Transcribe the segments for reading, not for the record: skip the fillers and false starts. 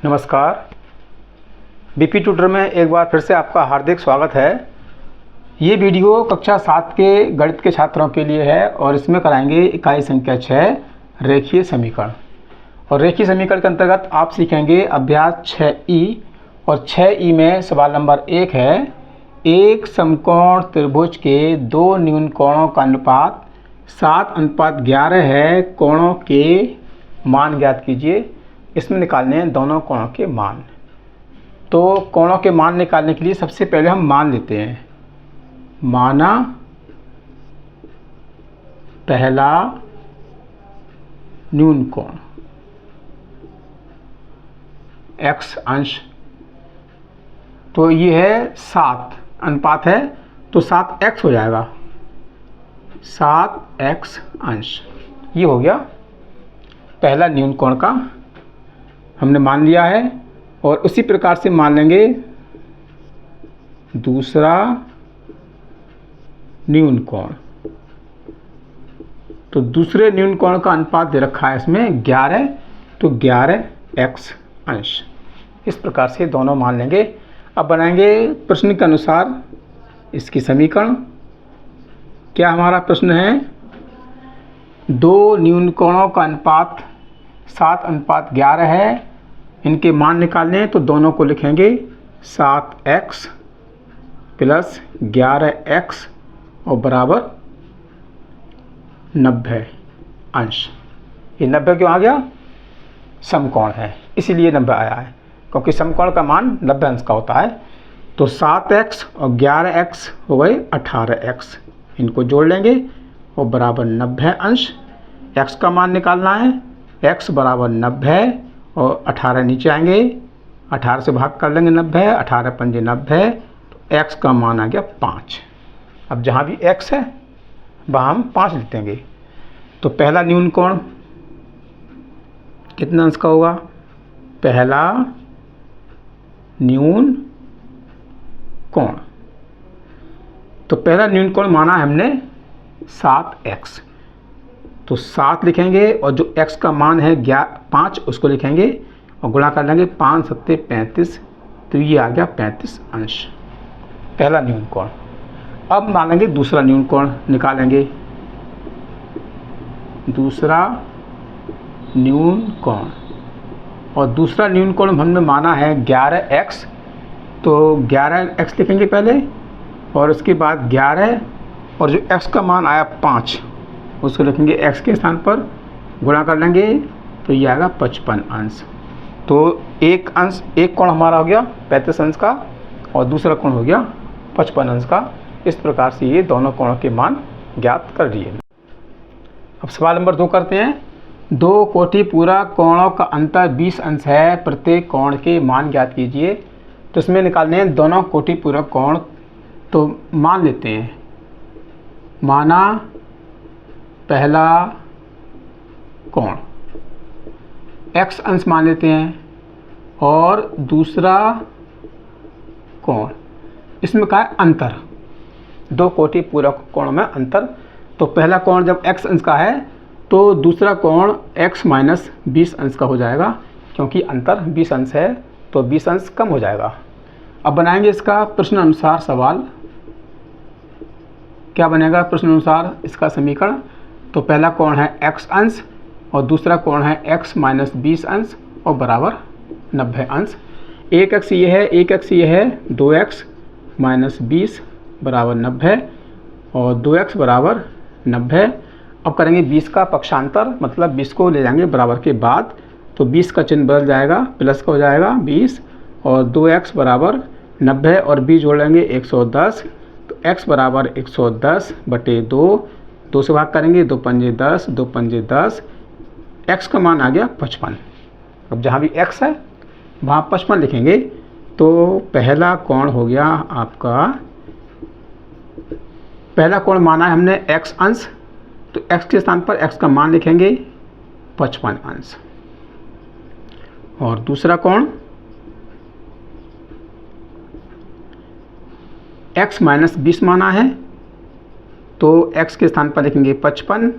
नमस्कार। BP tutor में एक बार फिर से आपका हार्दिक स्वागत है। ये वीडियो कक्षा 7 के गणित के छात्रों के लिए है और इसमें कराएंगे इकाई संख्या 6 रेखीय समीकरण। और रेखीय समीकरण के अंतर्गत आप सीखेंगे अभ्यास 6ई और 6ई में सवाल नंबर 1 है, एक समकोण त्रिभुज के दो न्यून कोणों का अनुपात 7:11 है, कोणों के मान ज्ञात कीजिए। इसमें निकालने हैं दोनों कोणों के मान। तो कोणों के मान निकालने के लिए सबसे पहले हम मान लेते हैं। माना पहला न्यून कोण x अंश, तो ये है 7 अनुपात है तो 7x हो जाएगा, 7x अंश। ये हो गया पहला न्यून कोण का हमने मान लिया है। और उसी प्रकार से मान लेंगे दूसरा न्यून कोण। तो दूसरे न्यून कोण का अनुपात दे रखा है इसमें 11, तो 11x अंश। इस प्रकार से दोनों मान लेंगे। अब बनाएंगे प्रश्न के अनुसार इसकी समीकरण। क्या हमारा प्रश्न है, दो न्यून कोणों का अनुपात 7:11 है, इनके मान निकालने हैं। तो दोनों को लिखेंगे 7x प्लस 11x और बराबर 90 अंश। ये 90 क्यों आ गया? समकोण है इसीलिए 90 आया है, क्योंकि समकोण का मान 90 अंश का होता है। तो 7x और 11x हो गए 18x, इनको जोड़ लेंगे और बराबर 90 अंश। x का मान निकालना है, x बराबर 90 और 18 नीचे आएंगे, 18 से भाग कर लेंगे 90, 18 पंजे 90, तो x का मान आ गया 5। अब जहाँ भी x है वहाँ हम 5 लिख देंगे। तो पहला न्यून कोण कितना अंश का होगा? पहला न्यून कोण, तो पहला न्यून कोण माना है हमने 7x, तो 7 लिखेंगे और जो x का मान है 5 उसको लिखेंगे और गुणा कर लेंगे 5 7 35, तो ये आ गया 35 अंश, पहला न्यून कोण। अब मानेंगे दूसरा न्यून कोण, निकालेंगे दूसरा न्यून कोण। और दूसरा न्यून कोण हमने माना है 11x, तो 11x लिखेंगे पहले और उसके बाद 11 और जो x का मान आया 5 उसको लिखेंगे x के स्थान पर, गुणा कर लेंगे तो ये आएगा 55 अंश। तो एक कोण हमारा हो गया 35 अंश का और दूसरा कोण हो गया 55 अंश का। इस प्रकार से ये दोनों कोणों के मान ज्ञात कर लिए। अब सवाल नंबर 2 करते हैं। दो कोटि पूरक कोणों का अंतर 20 अंश है, प्रत्येक कोण के मान ज्ञात कीजिए। तो इसमें निकालने हैं दोनों कोटि पूरक कोण। तो मान लेते हैं, माना पहला कोण x अंश मान लेते हैं और दूसरा कोण, इसमें क्या है? अंतर। दो कोटि पूरक कोण में अंतर। तो पहला कोण जब x अंश का है तो दूसरा कोण x माइनस 20 अंश का हो जाएगा, क्योंकि अंतर 20 अंश है तो 20 अंश कम हो जाएगा। अब बनाएंगे इसका प्रश्न अनुसार सवाल। क्या बनेगा प्रश्न अनुसार इसका समीकरण? तो पहला कोण है x अंश और दूसरा कोण है x माइनस 20 अंश और बराबर 90 अंश। एक x ये है, एक x ये है, 2x माइनस 20 बराबर 90 और 2x बराबर 90। अब करेंगे 20 का पक्षांतर, मतलब 20 को ले जाएंगे बराबर के बाद, तो 20 का चिन्ह बदल जाएगा, प्लस का हो जाएगा 20 और 2x बराबर 90 और 20 जोड़ लेंगे 110, तो x बराबर 110 बटे 2 से भाग करेंगे, 2 पंजे 10, 2 पंजे 10, x का मान आ गया 55। अब जहाँ भी x है वहाँ 55 लिखेंगे। तो पहला कोण हो गया आपका, पहला कोण माना है हमने x अंश, तो x के स्थान पर x का मान लिखेंगे 55 अंश। और दूसरा कोण x माइनस 20 माना है, तो x के स्थान पर लिखेंगे 55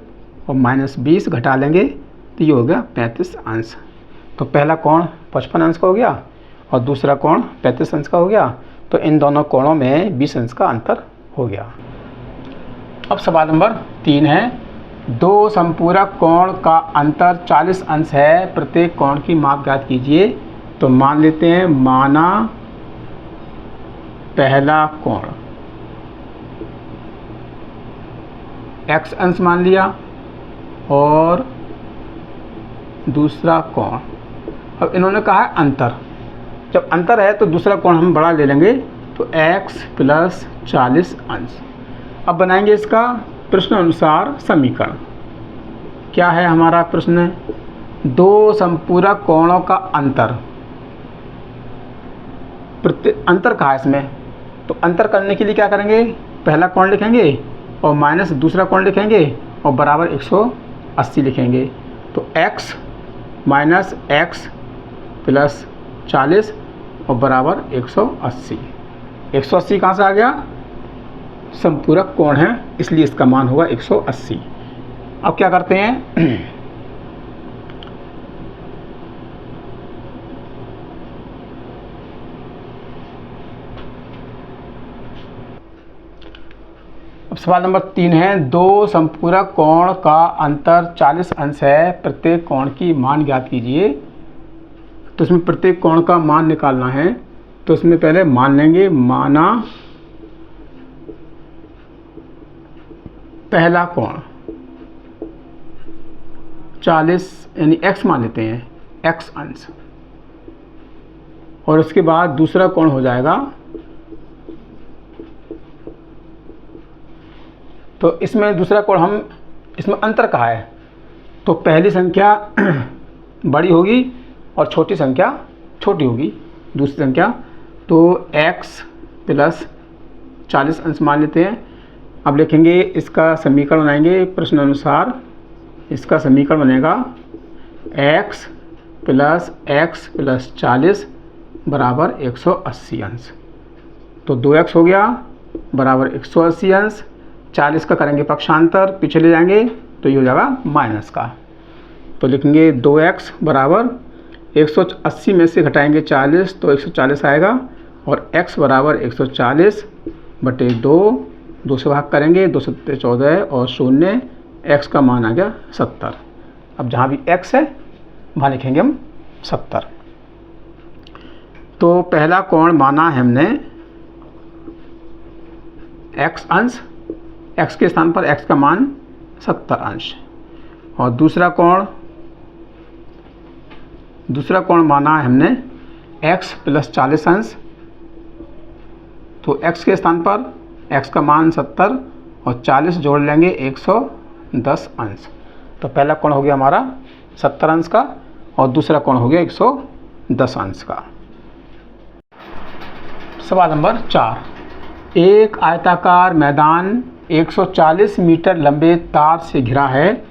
और माइनस 20 घटा लेंगे तो ये हो गया 35 अंश। तो पहला कोण 55 अंश का हो गया और दूसरा कोण 35 अंश का हो गया। तो इन दोनों कोणों में 20 अंश का अंतर हो गया। अब सवाल नंबर 3 है, दो संपूरक कोण का अंतर 40 अंश है, प्रत्येक कोण की माप ज्ञात कीजिए। तो मान लेते हैं, माना पहला कोण x अंश मान लिया और दूसरा कोण, अब इन्होंने कहा है अंतर। जब अंतर है तो दूसरा कोण हम बड़ा ले लेंगे, तो x प्लस 40 अंश। अब बनाएंगे इसका प्रश्न अनुसार समीकरण। क्या है हमारा प्रश्न? दो संपूरक कोणों का अंतर, अंतर कहा है इसमें, तो अंतर करने के लिए क्या करेंगे, पहला कोण लिखेंगे और माइनस दूसरा कोण लिखेंगे और बराबर 180 लिखेंगे। तो x माइनस x प्लस 40 और बराबर 180। 180 कहाँ से आ गया? संपूरक कोण है, इसलिए इसका मान होगा 180। अब क्या करते हैं, अब सवाल नंबर 3 है, दो संपूरक कोण का अंतर 40 अंश है, प्रत्येक कोण की मान ज्ञात कीजिए। तो इसमें प्रत्येक कोण का मान निकालना है, तो इसमें पहले मान लेंगे, माना पहला कोण 40 यानी x मान लेते हैं, x अंश, और उसके बाद दूसरा कोण हो जाएगा, तो इसमें दूसरा कोण हम, इसमें अंतर कहा है तो पहली संख्या बड़ी होगी और छोटी संख्या छोटी होगी, दूसरी संख्या। तो x प्लस 40 अंश मान लेते हैं। अब लिखेंगे, इसका समीकरण बनाएंगे प्रश्न अनुसार। इसका समीकरण बनेगा x प्लस 40 बराबर 180 अंश। तो 2x हो गया बराबर 180 अंश, 40 का करेंगे पक्षांतर, पीछे ले जाएंगे तो ये हो जाएगा माइनस का। तो लिखेंगे 2x बराबर 180 में से घटाएंगे 40 तो 140 आएगा, और x बराबर 140 बटे 2 से भाग करेंगे, 2 सत्ते 14 और 0, x का मान आ गया 70। अब जहाँ भी x है वहाँ लिखेंगे हम 70। तो पहला कोण माना है हमने x अंश, x के स्थान पर x का मान 70 अंश, और दूसरा कोण माना है हमने x प्लस 40 अंश। तो x के स्थान पर x का मान 70 और 40 जोड़ लेंगे 110 अंश। तो पहला कोण हो गया हमारा 70 अंश का और दूसरा कोण हो गया 110 अंश का। सवाल नंबर 4, एक आयताकार मैदान 140 मीटर लंबे तार से घिरा है।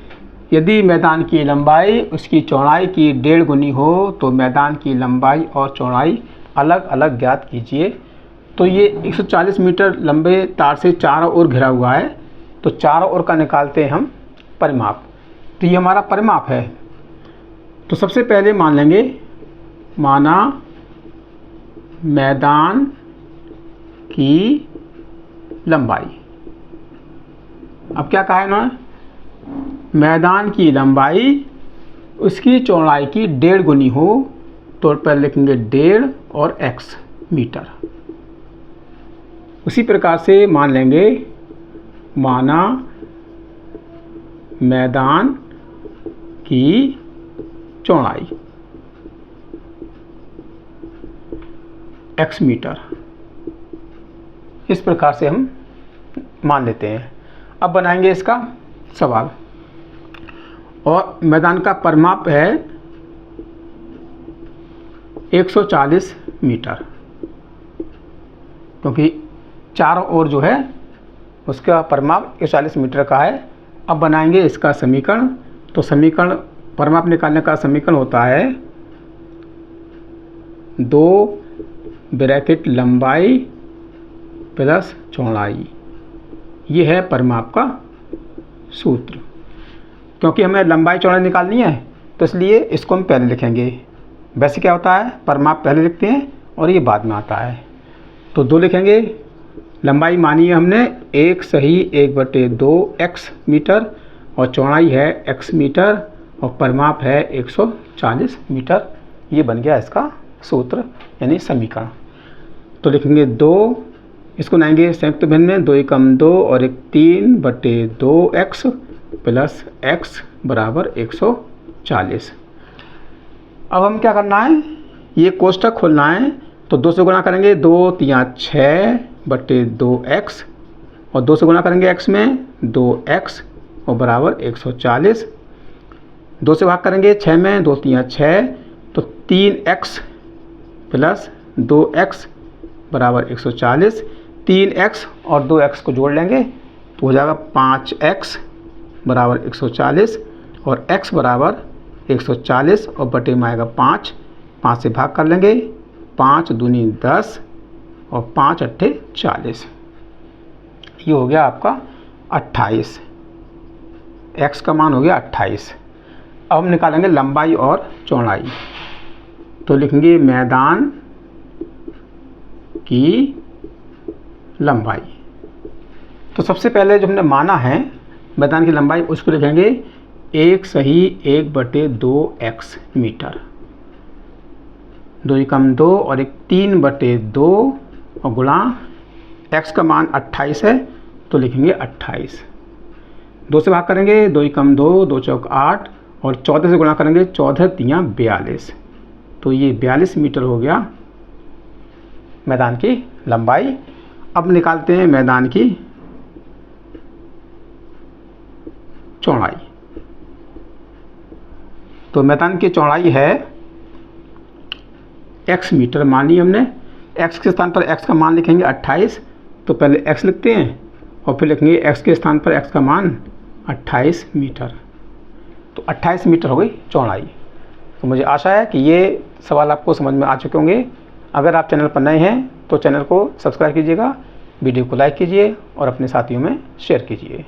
यदि मैदान की लंबाई उसकी चौड़ाई की 1.5 गुनी हो तो मैदान की लंबाई और चौड़ाई अलग अलग ज्ञात कीजिए। तो ये 140 मीटर लंबे तार से चारों ओर घिरा हुआ है, तो चारों ओर का निकालते हैं हम परिमाप। तो ये हमारा परिमाप है। तो सबसे पहले मान लेंगे, माना मैदान की लंबाई। अब क्या कहा है इन्होंने, मैदान की लंबाई उसकी चौड़ाई की 1.5 गुनी हो, तो पहले लिखेंगे 1.5 और x मीटर। उसी प्रकार से मान लेंगे, माना मैदान की चौड़ाई x मीटर। इस प्रकार से हम मान लेते हैं। अब बनाएंगे इसका सवाल, और मैदान का परिमाप है 140 मीटर, क्योंकि चारों ओर जो है उसका परिमाप 140 मीटर का है। अब बनाएंगे इसका समीकरण। तो समीकरण, परिमाप निकालने का समीकरण होता है 2 ब्रैकेट लंबाई प्लस चौड़ाई। ये है परिमाप का सूत्र। क्योंकि हमें लंबाई चौड़ाई निकालनी है तो इसलिए इसको हम पहले लिखेंगे। वैसे क्या होता है, परिमाप पहले लिखते हैं और ये बाद में आता है। तो 2 लिखेंगे, लंबाई मानी है हमने 1 सही 1/2 x मीटर और चौड़ाई है x मीटर और परिमाप है 140 मीटर। ये बन गया इसका सूत्र यानी समीकरण। तो लिखेंगे 2, इसको बनाएंगे संयुक्त भिन्न में, 2 एकम 2 और 1 3/2x प्लस x बराबर 140। अब हम क्या करना है, ये कोष्ठक खोलना है। तो 2 से गुणा करेंगे, 2 3 6/2x और 2 से गुणा करेंगे x में 2x और बराबर 140। 2 से भाग करेंगे 6 में, 2 3 6 तो 3x प्लस 2x बराबर 140। 3x और 2x को जोड़ लेंगे तो हो जाएगा 5x बराबर 140 और x बराबर 140 और बटे में आएगा 5। 5 से भाग कर लेंगे, 5 दूनी 10 और 5 अट्ठे 40। ये हो गया आपका 28, x का मान हो गया 28। अब हम निकालेंगे लंबाई और चौड़ाई। तो लिखेंगे मैदान की लंबाई। तो सबसे पहले जो हमने माना है मैदान की लंबाई, उसको लिखेंगे 1 सही 1/2x मीटर, 2 एकम 2 और 1 3/2 और गुणा x का मान 28 है तो लिखेंगे 28। 2 से भाग करेंगे, 2 एकम 2, 2 चौक 8 और 14 से गुणा करेंगे, 14 3 42। तो ये 42 मीटर हो गया मैदान की लंबाई। अब निकालते हैं मैदान की चौड़ाई। तो मैदान की चौड़ाई है x मीटर मानी हमने। x के स्थान पर x का मान लिखेंगे 28, तो पहले x लिखते हैं और फिर लिखेंगे x के स्थान पर x का मान 28 मीटर। तो 28 मीटर हो गई चौड़ाई। तो मुझे आशा है कि ये सवाल आपको समझ में आ चुके होंगे। अगर आप चैनल पर नए हैं तो चैनल को सब्सक्राइब कीजिएगा, वीडियो को लाइक कीजिए और अपने साथियों में शेयर कीजिए।